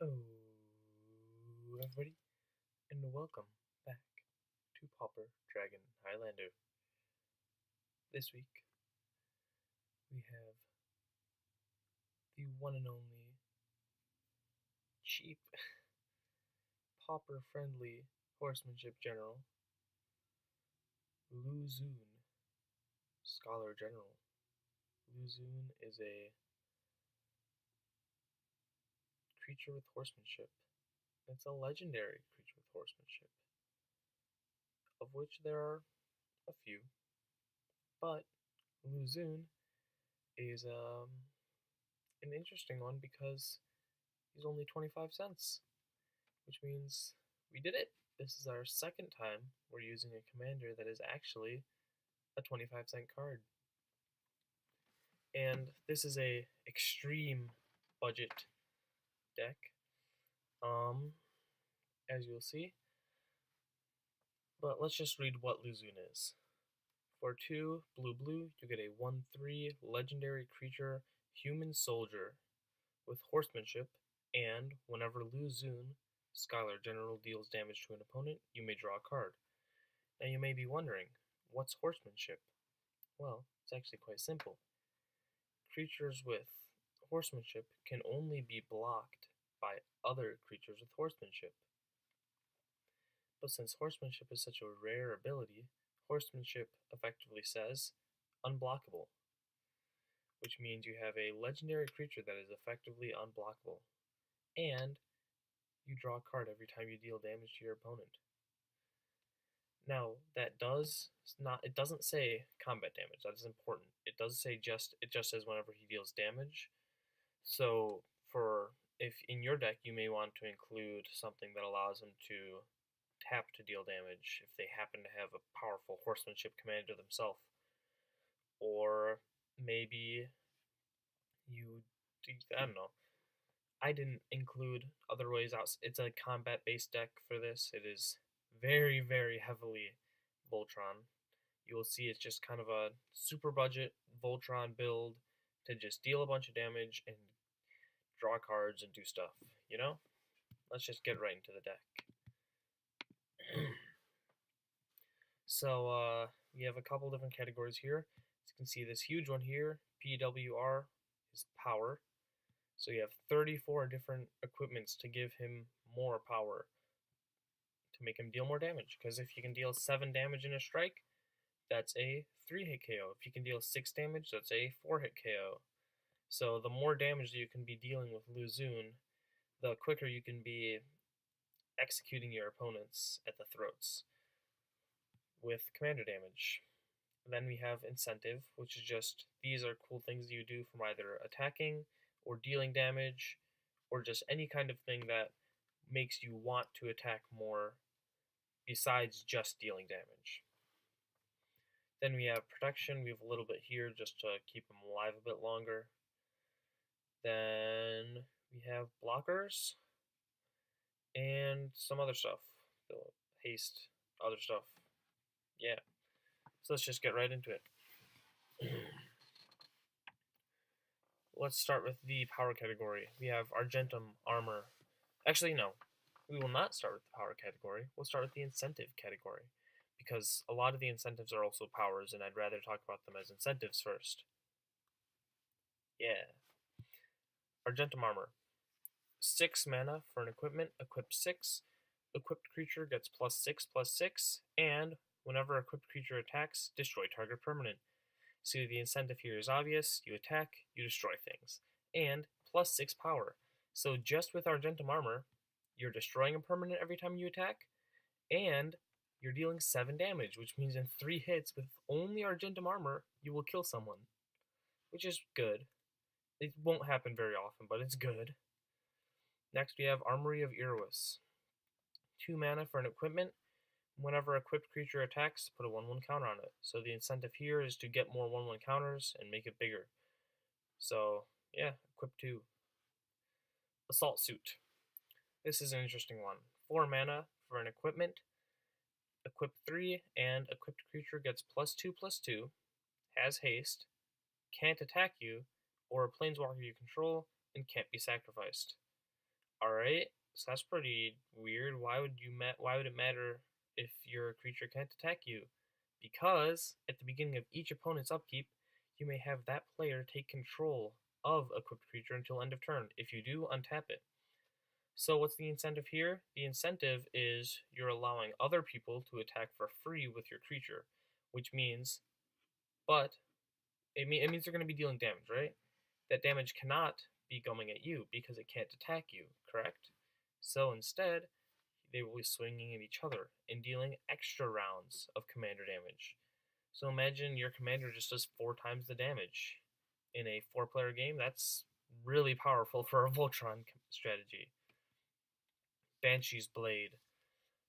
Hello, everybody, and welcome back to Pauper Dragon Highlander. This week, we have the one and only cheap, pauper-friendly horsemanship general, Luzun, Scholar General. Luzun is a creature with horsemanship. It's a legendary creature with horsemanship, of which there are a few, but Luzun is an interesting one because he's only 25 cents, which means we did it. This is our second time we're using a commander that is actually a 25-cent card. And this is a extreme budget deck, as you'll see. But let's just read what Luzun is. For 2 blue, you get a 1/3 legendary creature human soldier with horsemanship, and whenever Luzun, Scholar General, deals damage to an opponent, you may draw a card. Now you may be wondering, what's horsemanship? Well, it's actually quite simple. Creatures with horsemanship can only be blocked by other creatures with horsemanship. But since horsemanship is such a rare ability, horsemanship effectively says unblockable, which means you have a legendary creature that is effectively unblockable, and you draw a card every time you deal damage to your opponent. Now, it doesn't say combat damage. That is important. It just says whenever he deals damage. So if in your deck you may want to include something that allows him to tap to deal damage if they happen to have a powerful horsemanship commander themselves. Or maybe I don't know. I didn't include other ways out. It's a combat-based deck for this. It is very, very heavily voltron. You will see it's just kind of a super budget voltron build to just deal a bunch of damage and draw cards and do stuff, you know? Let's just get right into the deck. So, we have a couple different categories here. As you can see, this huge one here, PWR, is power. So you have 34 different equipments to give him more power, to make him deal more damage. Because if you can deal 7 damage in a strike, that's a 3-hit KO. If you can deal 6 damage, that's a 4-hit KO. So the more damage that you can be dealing with Luzun, the quicker you can be executing your opponents at the throats with commander damage. Then we have incentive, which is just, these are cool things you do from either attacking or dealing damage, or just any kind of thing that makes you want to attack more besides just dealing damage. Then we have protection. We have a little bit here just to keep them alive a bit longer. Then we have blockers and some other stuff. The haste, other stuff. Yeah. So let's just get right into it. Let's start with the power category. We have Argentum Armor. Actually, no. We will not start with the power category. We'll start with the incentive category, because a lot of the incentives are also powers, and I'd rather talk about them as incentives first. Yeah. Argentum Armor. 6 mana for an equipment, equip 6. Equipped creature gets +6/+6, and whenever equipped creature attacks, destroy target permanent. So the incentive here is obvious. You attack, you destroy things. And +6 power. So just with Argentum Armor, you're destroying a permanent every time you attack, and you're dealing 7 damage, which means in 3 hits with only Argentum Armor, you will kill someone, which is good. It won't happen very often, but it's good. Next, we have Armory of Irois. 2 mana for an equipment. Whenever a equipped creature attacks, put a 1/1 counter on it. So the incentive here is to get more 1/1 counters and make it bigger. So, yeah, equip 2. Assault Suit. This is an interesting one. 4 mana for an equipment. Equip 3, and equipped creature gets +2/+2, has haste, can't attack you, or a planeswalker you control, and can't be sacrificed. Alright, so that's pretty weird. Why would it matter if your creature can't attack you? Because at the beginning of each opponent's upkeep, you may have that player take control of equipped creature until end of turn. If you do, untap it. So what's the incentive here? The incentive is you're allowing other people to attack for free with your creature, which means, but it means they're going to be dealing damage, right? That damage cannot be coming at you because it can't attack you, correct? So instead, they will be swinging at each other and dealing extra rounds of commander damage. So imagine your commander just does 4 times the damage in a 4-player game. That's really powerful for a Voltron strategy. Banshee's Blade.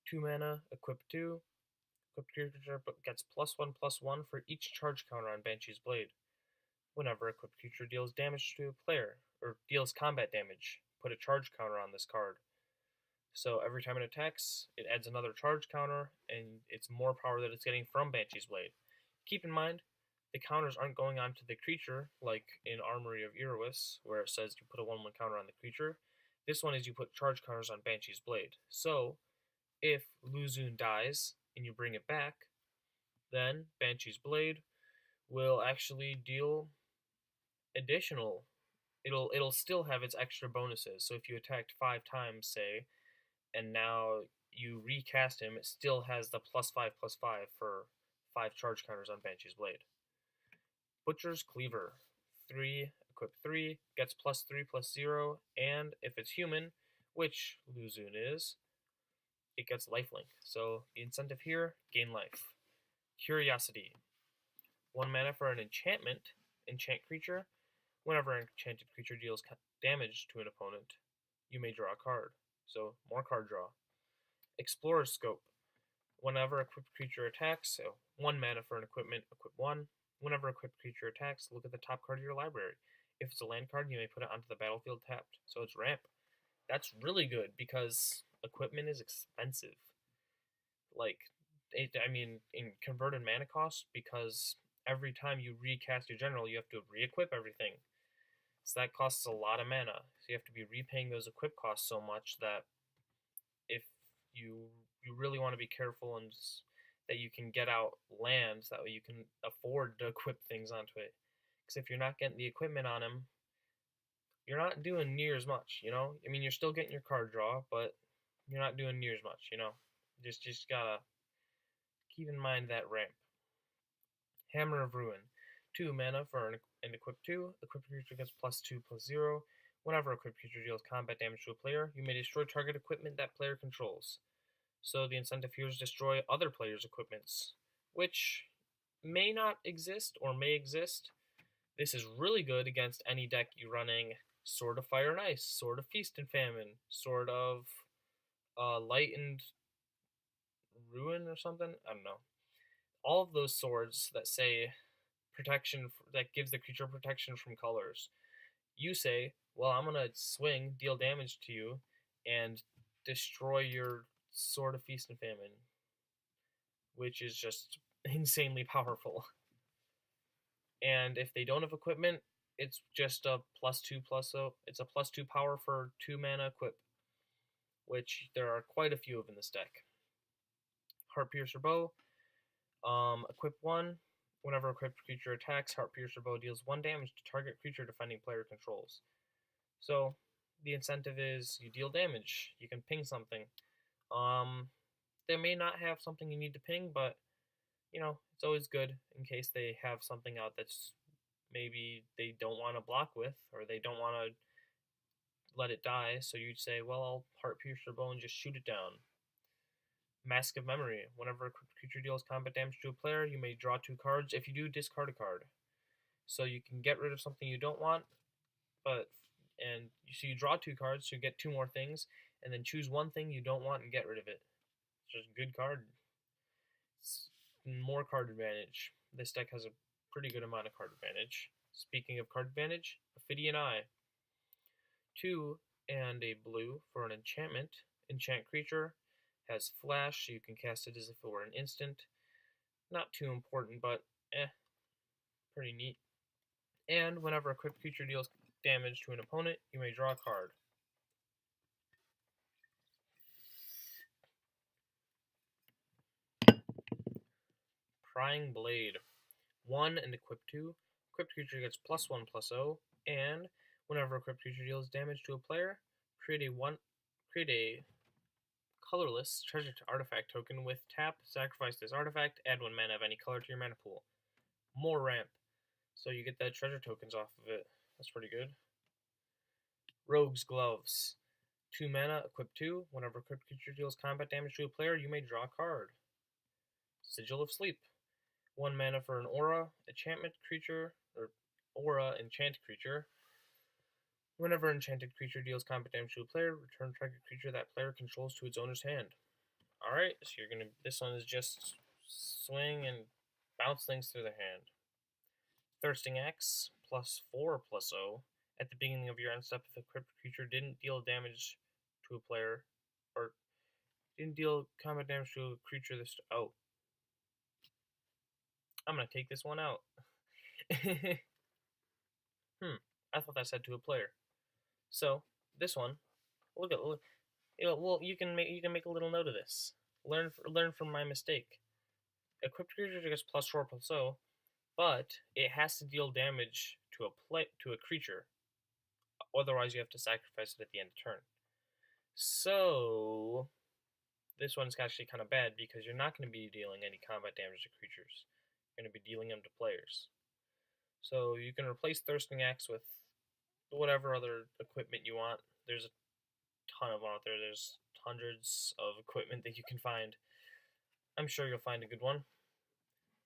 2 mana, equip 2. Equipped creature gets +1/+1 for each charge counter on Banshee's Blade. Whenever a equipped creature deals damage to a player, or deals combat damage, put a charge counter on this card. So every time it attacks, it adds another charge counter, and it's more power that it's getting from Banshee's Blade. Keep in mind, the counters aren't going on to the creature, like in Armory of Irois, where it says you put a 1/1 counter on the creature. This one is you put charge counters on Banshee's Blade. So, if Luzun dies, and you bring it back, then Banshee's Blade will actually deal additional. It'll still have its extra bonuses. So if you attacked 5 times, say, and now you recast him, it still has the +5/+5 for 5 charge counters on Banshee's Blade. Butcher's Cleaver. 3, equip 3, gets +3/+0, and if it's human, which Luzun is, it gets lifelink. So the incentive here, gain life. Curiosity. 1 mana for an enchantment, enchant creature. Whenever an enchanted creature deals damage to an opponent, you may draw a card. So, more card draw. Explorer's Scope. Whenever a equipped creature attacks, so 1 mana for an equipment, equip 1. Whenever a equipped creature attacks, look at the top card of your library. If it's a land card, you may put it onto the battlefield tapped. So it's ramp. That's really good because equipment is expensive. In converted mana cost, because every time you recast your general, you have to re-equip everything. So that costs a lot of mana. So you have to be repaying those equip costs so much that if you really want to be careful and that you can get out lands, that way you can afford to equip things onto it. Because if you're not getting the equipment on them, you're not doing near as much, you know? I mean, you're still getting your card draw, but you're not doing near as much, you know? Just gotta keep in mind that ramp. Hammer of Ruin. 2 mana for an equip 2. Equipped creature gets +2/+0. Whenever a equipped creature deals combat damage to a player, you may destroy target equipment that player controls. So the incentive here is destroy other players' equipments, which may not exist or may exist. This is really good against any deck you running Sword of Fire and Ice, Sword of Feast and Famine, Sword of Light and Ruin or something. I don't know. All of those swords that say protection, that gives the creature protection from colors. You say, well, I'm going to swing, deal damage to you, and destroy your Sword of Feast and Famine, which is just insanely powerful. And if they don't have equipment, it's just a +2/+0. It's a +2 power for 2 mana equip, which there are quite a few of in this deck. Heartpiercer Bow. Equip 1. Whenever a equipped creature attacks, Heartpiercer Bow deals 1 damage to target creature defending player controls. So, the incentive is you deal damage. You can ping something. They may not have something you need to ping, but, you know, it's always good in case they have something out that's maybe they don't want to block with, or they don't want to let it die, so you'd say, well, I'll Heartpiercer Bow and just shoot it down. Mask of Memory. Whenever a creature deals combat damage to a player, you may draw 2 cards. If you do, discard a card. So you can get rid of something you don't want, so you draw 2 cards, so you get 2 more things, and then choose one thing you don't want and get rid of it. It's just a good card. It's more card advantage. This deck has a pretty good amount of card advantage. Speaking of card advantage, Ophidian Eye. 2 and a blue for an enchantment. Enchant creature. Has flash, so you can cast it as if it were an instant. Not too important, but pretty neat. And whenever a equipped creature deals damage to an opponent, you may draw a card. Prying Blade. 1 and equip 2. Equipped creature gets +1/+0, and whenever equipped creature deals damage to a player, create a colorless treasure artifact token with tap, sacrifice this artifact, add 1 mana of any color to your mana pool. More ramp. So you get that treasure tokens off of it. That's pretty good. Rogue's Gloves. 2 mana, equip 2. Whenever equipped creature deals combat damage to a player, you may draw a card. Sigil of Sleep. 1 mana for an aura, enchantment creature, or aura enchanted creature. Whenever an enchanted creature deals combat damage to a player, return target creature that player controls to its owner's hand. Alright, so this one is just swing and bounce things through the hand. Thirsting Axe, +4/+0. At the beginning of your end step, if a equipped creature didn't deal damage to a player, or didn't deal combat damage to a creature oh. I'm gonna take this one out. I thought that said to a player. So, this one, you can make a little note of this. Learn from my mistake. Equipped creature gets +4/+0, but it has to deal damage to a creature. Otherwise, you have to sacrifice it at the end of turn. So, this one's actually kind of bad because you're not going to be dealing any combat damage to creatures. You're going to be dealing them to players. So you can replace Thirsting Axe with whatever other equipment you want. There's a ton of them out there. There's hundreds of equipment that you can find. I'm sure you'll find a good one.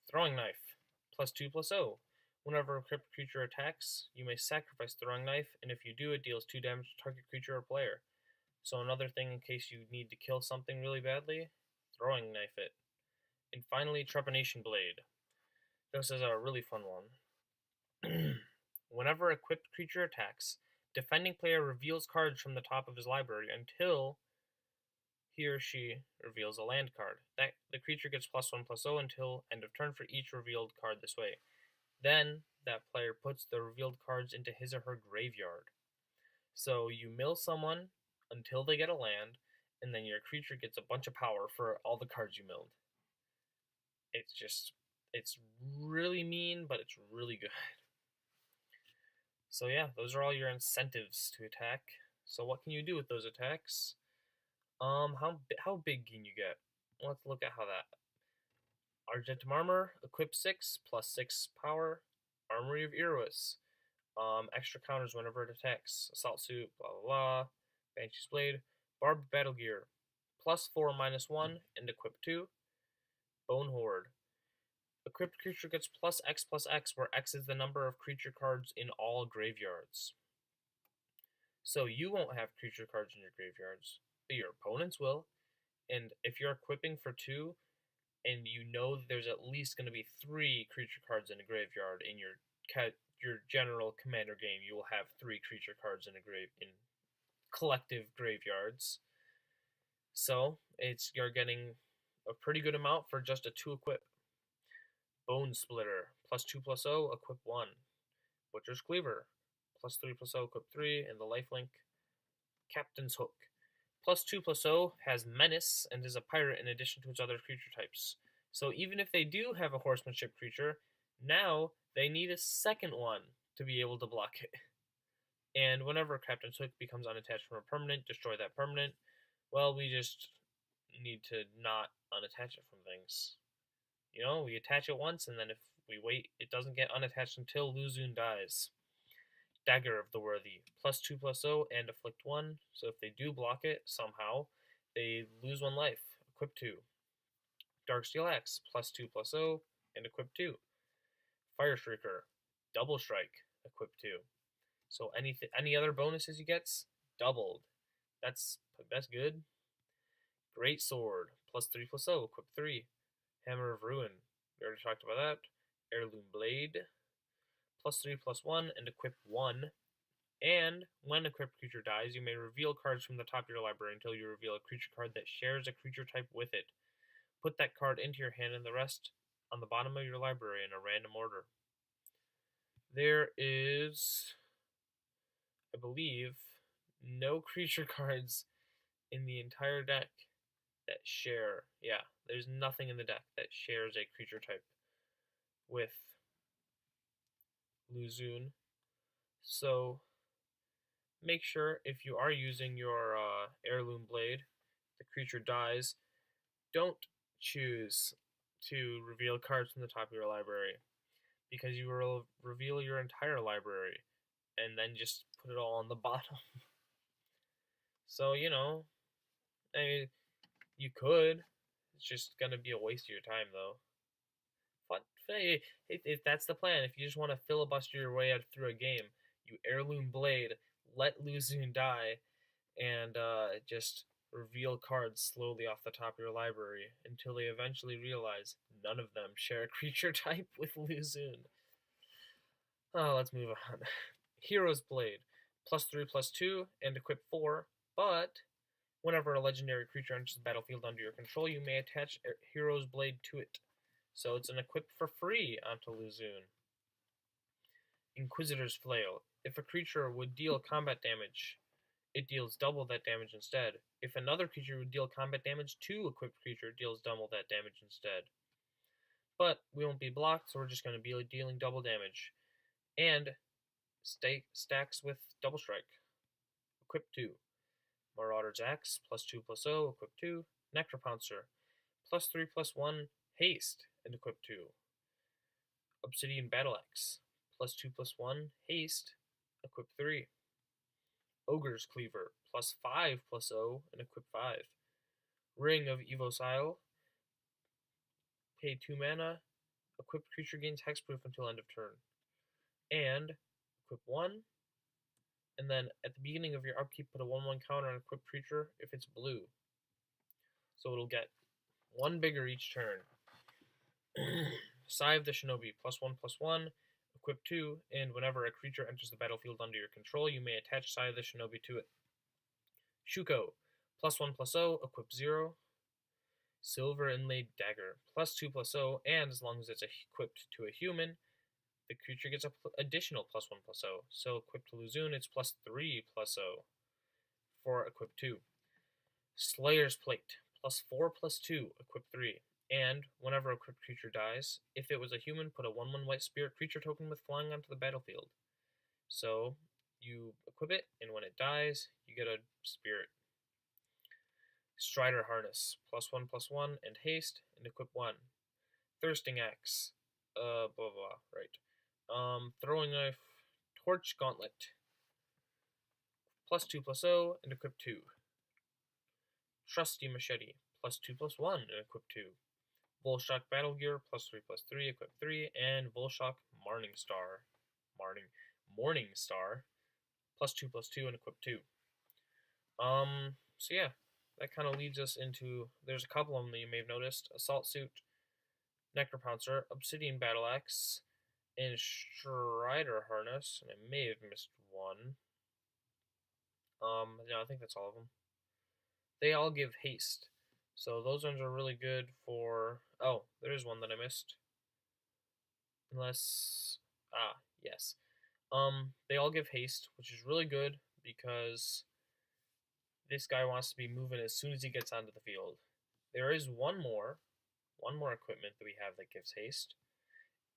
Throwing Knife. +2/+0. Whenever a equipped creature attacks, you may sacrifice Throwing Knife, and if you do, it deals 2 damage to target creature or player. So another thing in case you need to kill something really badly, Throwing Knife it. And finally, Trepanation Blade. This is a really fun one. Whenever a equipped creature attacks, defending player reveals cards from the top of his library until he or she reveals a land card. The creature gets +1/+0 until end of turn for each revealed card this way. Then, that player puts the revealed cards into his or her graveyard. So, you mill someone until they get a land, and then your creature gets a bunch of power for all the cards you milled. It's really mean, but it's really good. So yeah, those are all your incentives to attack. So what can you do with those attacks? How big can you get? Let's look at how that. Argentum Armor, equip 6, +6 power. Armory of Iroas, extra counters whenever it attacks. Assault Suit, blah blah blah. Banshee's Blade, Barbed Battle Gear, +4/-1, and equip 2. Bone Horde. Equipped creature gets +X/+X, where X is the number of creature cards in all graveyards. So you won't have creature cards in your graveyards, but your opponents will. And if you're equipping for 2, and you know that there's at least going to be 3 creature cards in a graveyard in your general commander game, you will have 3 creature cards in collective graveyards. So you're getting a pretty good amount for just a 2 equip. Bone Splitter, +2/+0, equip 1. Butcher's Cleaver, +3/+0, equip 3, and the lifelink. Captain's Hook, +2/+0, has Menace and is a pirate in addition to its other creature types. So even if they do have a horsemanship creature, now they need a second one to be able to block it. And whenever Captain's Hook becomes unattached from a permanent, destroy that permanent. Well, we just need to not unattach it from things. We attach it once, and then if we wait, it doesn't get unattached until Luzun dies. Dagger of the Worthy, +2/+0 and afflict 1. So if they do block it somehow, they lose 1 life. Equip 2. Darksteel Axe, +2/+0 and equip 2. Fire Shrieker, double strike, equip 2. So any other bonuses you get, doubled. That's good. Great Sword, +3/+0, equip 3. Hammer of Ruin, we already talked about that. Heirloom Blade, +3/+1 and equip 1. And when a equipped creature dies, you may reveal cards from the top of your library until you reveal a creature card that shares a creature type with it. Put that card into your hand and the rest on the bottom of your library in a random order. There is, I believe, no creature cards in the entire deck that share. Yeah, there's nothing in the deck that shares a creature type. with Luzun. So make sure if you are using your heirloom blade, the creature dies, don't choose to reveal cards from the top of your library, because you will reveal your entire library and then just put it all on the bottom. So, you know, I mean, you could. It's just gonna be a waste of your time, though. But if that's the plan, if you just want to filibuster your way out through a game, you heirloom blade, let Luzun die, and just reveal cards slowly off the top of your library until they eventually realize none of them share a creature type with Luzun. Oh, let's move on. Hero's Blade, +3/+2, and equip 4, but whenever a legendary creature enters the battlefield under your control, you may attach Hero's Blade to it. So it's an equip for free onto Luzun. Inquisitor's Flail. If a creature would deal combat damage, it deals double that damage instead. If another creature would deal combat damage, two equipped creature deals double that damage instead. But we won't be blocked, so we're just going to be dealing double damage. And stacks with Double Strike. Equip 2. Marauder's Axe, +2/+0, equip 2. Necropouncer, +3/+1, haste, and equip 2. Obsidian Battle Axe, +2/+1, haste, equip 3. Ogre's Cleaver, +5/+0, and equip 5. Ring of Evocile, pay 2 mana, equipped creature gains hexproof until end of turn. And equip 1, and then at the beginning of your upkeep, put a 1/1 counter on equipped creature if it's blue. So it'll get 1 bigger each turn. Sigh of the Shinobi, +1/+1, equip 2, and whenever a creature enters the battlefield under your control, you may attach Sigh of the Shinobi to it. Shuko, +1/+0, equip 0. Silver Inlaid Dagger, +2/+0, and as long as it's equipped to a human, the creature gets an additional +1/+0. So equipped to Luzun, it's +3/+0 for equip 2. Slayer's Plate, +4/+2, equip 3. And whenever a equipped creature dies, if it was a human, put a 1/1 white spirit creature token with flying onto the battlefield. So you equip it, and when it dies, you get a spirit. Strider Harness, +1/+1, and haste, and equip 1. Thirsting Axe, right. Throwing Knife, Torch Gauntlet, +2/+0, and equip 2. Trusty Machete, +2/+1, and equip 2. Volshock Battle Gear, +3/+3, equip 3, and Volshock Morning Star, +2/+2, and equip 2. So yeah, that kind of leads us into, there's a couple of them that you may have noticed: Assault Suit, Necropouncer, Obsidian Battle Axe, and Strider Harness, and I may have missed one. No, I think that's all of them. They all give haste, so those ones are really good for, oh, there is one that I missed. Unless, yes. They all give haste, which is really good because this guy wants to be moving as soon as he gets onto the field. There is one more equipment that we have that gives haste,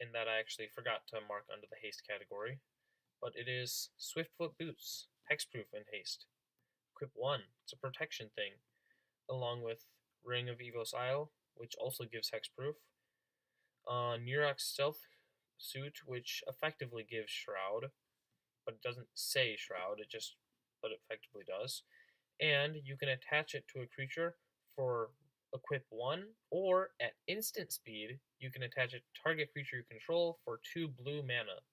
and that I actually forgot to mark under the haste category, but it is Swiftfoot Boots, hexproof and haste. Equip 1, it's a protection thing, along with Ring of Evocile, which also gives hexproof. Nurok's Stealth Suit, which effectively gives Shroud, but it doesn't say Shroud, but it effectively does. And you can attach it to a creature for equip 1, or at instant speed, you can attach it to target creature you control for 2 blue mana.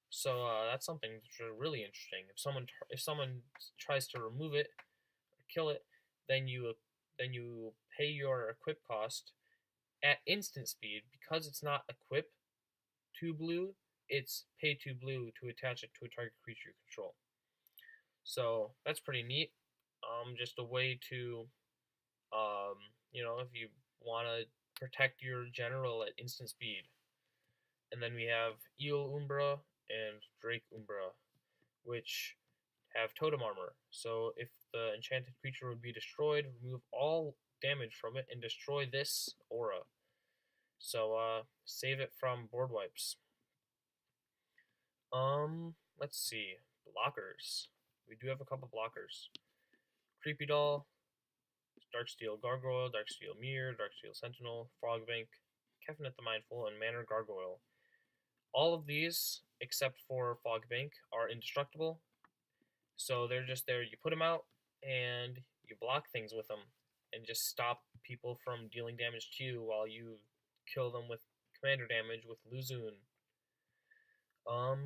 So that's something that's really interesting. If someone tries to remove it or kill it, then you pay your equip cost at instant speed. Because it's not equip 2 blue, it's pay 2 blue to attach it to a target creature you control. So that's pretty neat. Just a way to, if you want to protect your general at instant speed. And then we have Eel Umbra and Drake Umbra, which have totem armor. So if the enchanted creature would be destroyed, remove all damage from it and destroy this aura. So save it from board wipes. Let's see. Blockers. We do have a couple blockers. Creepy Doll, Darksteel Gargoyle, Darksteel Mirror, Darksteel Sentinel, Frogbank, Kefnet the Mindful, and Manor Gargoyle. All of these, except for Fogbank, are indestructible. So they're just there. You put them out, and you block things with them, and just stop people from dealing damage to you while you kill them with commander damage with Luzun.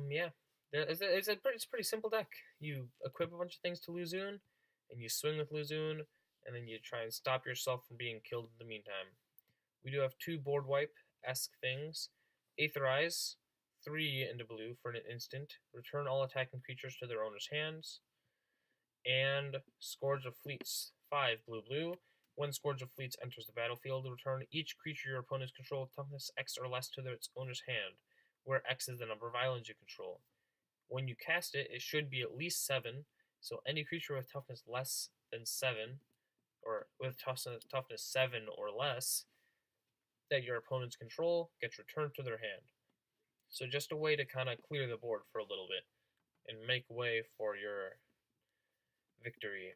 Yeah, it's a pretty simple deck. You equip a bunch of things to Luzun, and you swing with Luzun, and then you try and stop yourself from being killed in the meantime. We do have 2 board wipe-esque things. Aetherize, 3 into blue for an instant. Return all attacking creatures to their owner's hands. And Scourge of Fleets, 5 blue. When Scourge of Fleets enters the battlefield, return each creature your opponents control with toughness X or less to its owner's hand, where X is the number of islands you control. When you cast it, it should be at least 7, so any creature with toughness less than 7, or with toughness 7 or less, that your opponents control gets returned to their hand. So just a way to kind of clear the board for a little bit and make way for your victory.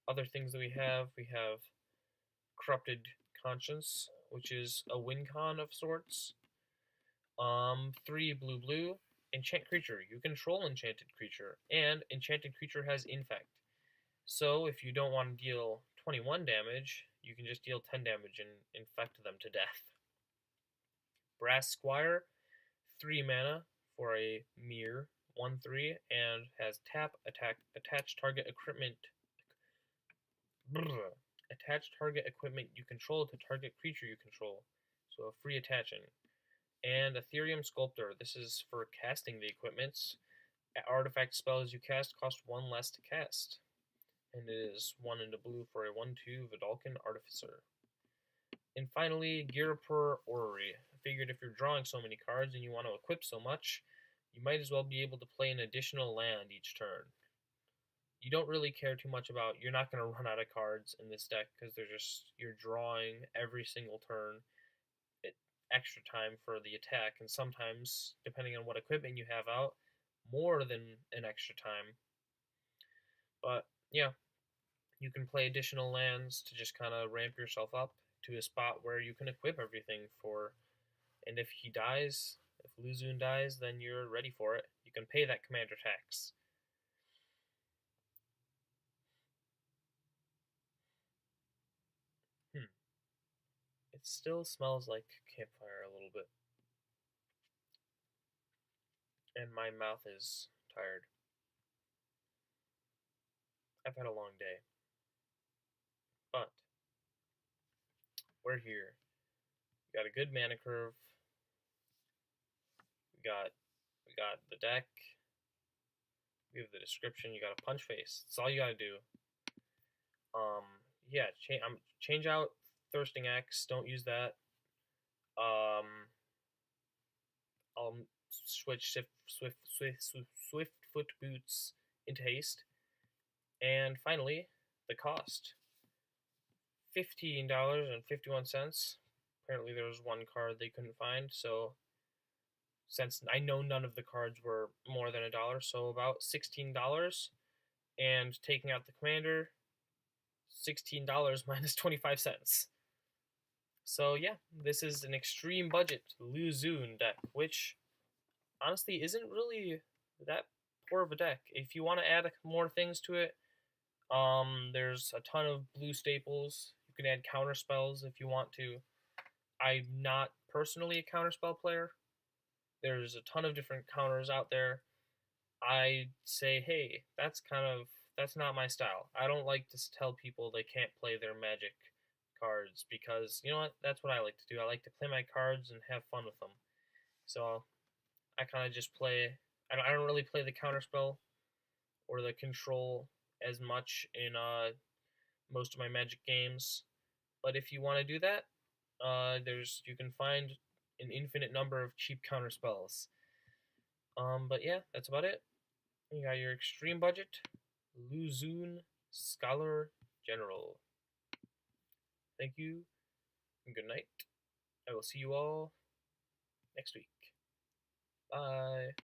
Other things that we have Corrupted Conscience, which is a win con of sorts. 3 blue. Enchant creature. You control enchanted creature, and enchanted creature has infect. So if you don't want to deal 21 damage, you can just deal 10 damage and infect them to death. Brass Squire, 3 mana for a mirror, 1/3, and has tap, attack, attach target equipment. Attach target equipment you control to target creature you control. So a free attaching. And Ethereum Sculptor. This is for casting the equipments. Artifact spells you cast cost 1 less to cast. And it is 1 into blue for a 1/2 Vidalcan Artificer. And finally, Girapur Orrery. I figured if you're drawing so many cards and you want to equip so much, you might as well be able to play an additional land each turn. You don't really care too much about, you're not going to run out of cards in this deck because you're drawing every single turn extra time for the attack, and sometimes, depending on what equipment you have out, more than an extra time. But yeah, you can play additional lands to just kind of ramp yourself up to a spot where you can equip everything for, and if he dies, if Luzun dies, then you're ready for it. You can pay that commander tax. It still smells like campfire a little bit. And my mouth is tired. I've had a long day. But we're here. We got a good mana curve. We got the deck. We have the description. You got a punch face. That's all you gotta do. Yeah, change out Thirsting Axe. Don't use that. I'll switch Swift Foot Boots into haste. And finally, the cost. $15.51. Apparently there was one card they couldn't find, so since I know none of the cards were more than $1, so about $16. And taking out the commander, $16 minus 25 cents. So yeah, this is an extreme budget Luzun deck, which honestly isn't really that poor of a deck. If you want to add more things to it, there's a ton of blue staples. You can add counter spells if you want to. I'm not personally a counterspell player. There's a ton of different counters out there. I say, hey, that's not my style. I don't like to tell people they can't play their Magic cards because, you know what, that's what I like to do. I like to play my cards and have fun with them. So I kind of just play. I don't really play the counterspell or the control as much in most of my Magic games. But if you want to do that, you can find an infinite number of cheap counter spells. But yeah, that's about it. You got your extreme budget, Luzun Scholar General. Thank you, and good night. I will see you all next week. Bye.